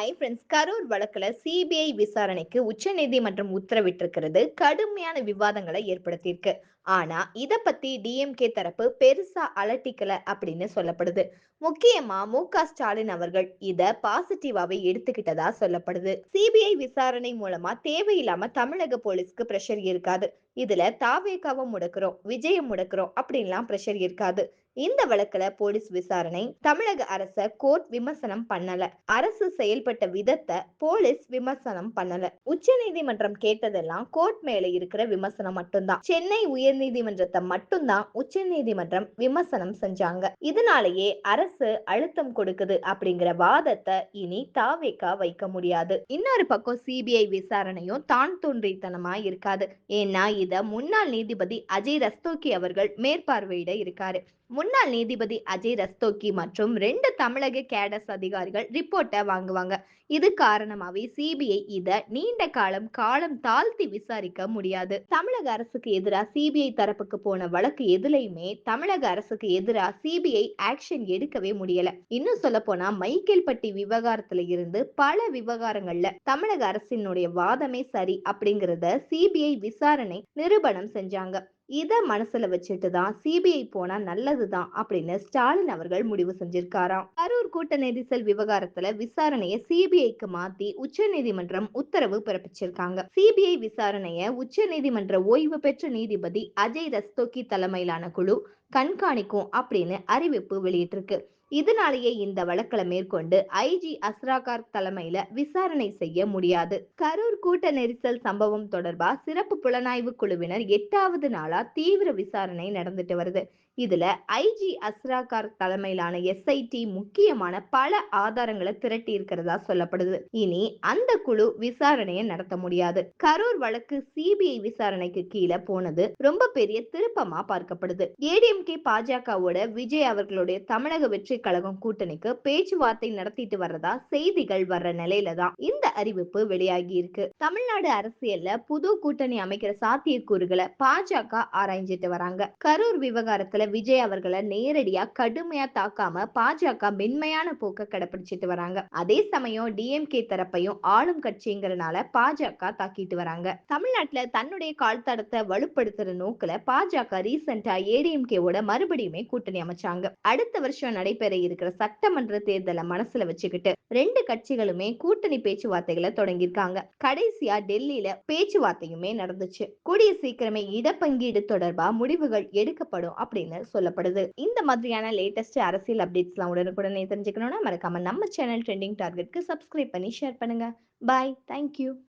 Hi friends. Karur வழக்குல CBI விசாரணைக்கு உச்சநீதிமன்றம் உத்தரவிட்டிருக்கிறது கடுமையான விவாதங்களை ஏற்படுத்தியிருக்கு. ஆனா இத பத்தி டிஎம்கே தரப்பு பெருசா அலட்டிக்கல அப்படின்னு சொல்லப்படுது. முக்கியமா மு.க. ஸ்டாலின் அவர்கள் இத பாசிட்டிவாவே எடுத்துக்கிட்டதா சொல்லப்படுது. சிபிஐ விசாரணை மூலமா தேவையில்லாம தமிழக போலீஸ்க்கு பிரஷர் இருக்காது. இதுல தாவேகாவை முடக்குறோம், விஜயம் முடக்குறோம் அப்படின்லாம் பிரஷர் இருக்காது. இந்த வழக்குல போலீஸ் விசாரணை தமிழக அரச கோர்ட் விமர்சனம் பண்ணல. அரசு செயல்பட்ட விதத்தை போலீஸ் விமர்சனம் பண்ணல. உச்சநீதிமன்றம் கேட்டதெல்லாம் கோர்ட் மேல இருக்கிற விமர்சனம் மட்டும்தான். சென்னை உயர்நீதிமன்றத்தை மட்டும்தான் உச்சநீதிமன்றம் விமர்சனம் செஞ்சாங்க. இதனாலேயே அரசு அழுத்தம் கொடுக்குது அப்படிங்கிற வாதத்தை இனி தாவேகா வைக்க முடியாது. இன்னொரு பக்கம் சிபிஐ விசாரணையும் தான் தோன்றித்தனமா இருக்காது. ஏன்னா இத முன்னாள் நீதிபதி அஜய் ரஸ்தோகி அவர்கள் மேற்பார்வையிட இருக்காரு. முன்னாள் நீதிபதி அஜய் ரஸ்தோகி மற்றும் 2 தமிழக கேடர்ஸ் அதிகாரிகள் ரிப்போர்ட்டை வாங்குவாங்க. இது காரணமாவே சிபிஐ இத நீண்ட காலம் தாழ்த்தி விசாரிக்க முடியாது. தமிழக அரசுக்கு எதிரா சிபிஐ தரப்புக்கு போன வழக்கு எதுலையுமே தமிழக அரசுக்கு எதிரா சிபிஐ ஆக்ஷன் எடுக்கவே முடியல. இன்னும் சொல்ல போனா மைக்கேல்பட்டி விவகாரத்துல இருந்து பல விவகாரங்கள்ல தமிழக அரசினுடைய வாதமே சரி அப்படிங்கறத சிபிஐ விசாரணை நிரூபணம் செஞ்சாங்க. இத மனசுல வச்சுட்டு தான் சிபிஐ போனா நல்லதுதான் அப்படின்னு ஸ்டாலின் அவர்கள் முடிவு செஞ்சிருக்காராம். கரூர் கூட்ட நெரிசல் விவகாரத்துல விசாரணைய சிபிஐக்கு மாத்தி உச்சநீதிமன்றம் உத்தரவு பிறப்பிச்சிருக்காங்க. சிபிஐ விசாரணைய உச்சநீதிமன்ற ஓய்வு பெற்ற நீதிபதி அஜய் ரஸ்தோகி தலைமையிலான குழு கண்காணிக்கும் அப்படின்னு அறிவிப்பு வெளியிட்டிருக்கு. இதனாலேயே இந்த வழக்குல மேற்கொண்டு ஐஜி அஸ்ராகார் தலைமையில விசாரணை செய்ய முடியாது. கரூர் கூட்ட நெரிசல் சம்பவம் தொடர்பா சிறப்பு புலனாய்வு குழுவினர் 8வது நாளா தீவிர விசாரணை நடந்துட்டு வருது. இதுல ஐஜி அஸ்ராகார் தலைமையிலான எஸ்ஐடி முக்கியமான பல ஆதாரங்களை திரட்டி இருக்கிறதா சொல்லப்படுது. இனி அந்த குழு விசாரணையை நடத்த முடியாது. கரூர் வழக்கு சிபிஐ விசாரணைக்கு கீழே போனது ரொம்ப பெரிய திருப்பமா பார்க்கப்படுது. ஏடிஎம்கே பாஜகவோட விஜய் அவர்களுடைய தமிழக வெற்றி கழகம் கூட்டணிக்கு பேச்சுவார்த்தை நடத்திட்டு வர்றதா செய்திகள் வர்ற நிலையில தான் இந்த அறிவிப்பு வெளியாகி இருக்கு. தமிழ்நாடு அரசியல்ல புது கூட்டணி அமைக்கிற சாத்தியக்கூறுகளை பாஜக ஆராய்ஞ்சிட்டு வராங்க. கரூர் விவகாரத்துல விஜய் அவர்களை நேரடியா கடுமையா தாக்காம பாஜக மென்மையான போக்க கடைபிடிச்சிட்டு வராங்க. அதே சமயம் டிஎம்கே தரப்பையும் ஆளும் கட்சிங்கிறனால பாஜக தாக்கிட்டு வராங்க. தமிழ்நாட்டுல தன்னுடைய கால் தடத்தை வலுப்படுத்துற நோக்குல பாஜக ரீசெண்டா ஏடிஎம்கேவோட மறுபடியுமே கூட்டணி அமைச்சாங்க. அடுத்த வருஷம் நடைபெற இருக்கிற சட்டமன்ற தேர்தலை மனசுல வச்சுக்கிட்டு 2 கட்சிகளுமே கூட்டணி பேச்சுவார்த்தைகளை தொடங்கியிருக்காங்க. கடைசியா டெல்லியில பேச்சுவார்த்தையுமே நடந்துச்சு. கூடிய சீக்கிரமே இடப்பங்கீடு தொடர்பா முடிவுகள் எடுக்கப்படும் அப்படின்னு சொல்லப்படுது. இந்த மாதிரியான லேட்டஸ்ட் அரசியல் அப்டேட்ஸ்லாம் உடனுக்குடனே தெரிஞ்சுக்கணும்னா மறக்காம நம்ம சேனல் ட்ரெண்டிங் டார்கெட்க்கு சப்ஸ்கிரைப் பண்ணி ஷேர் பண்ணுங்க. பாய். தேங்க்யூ.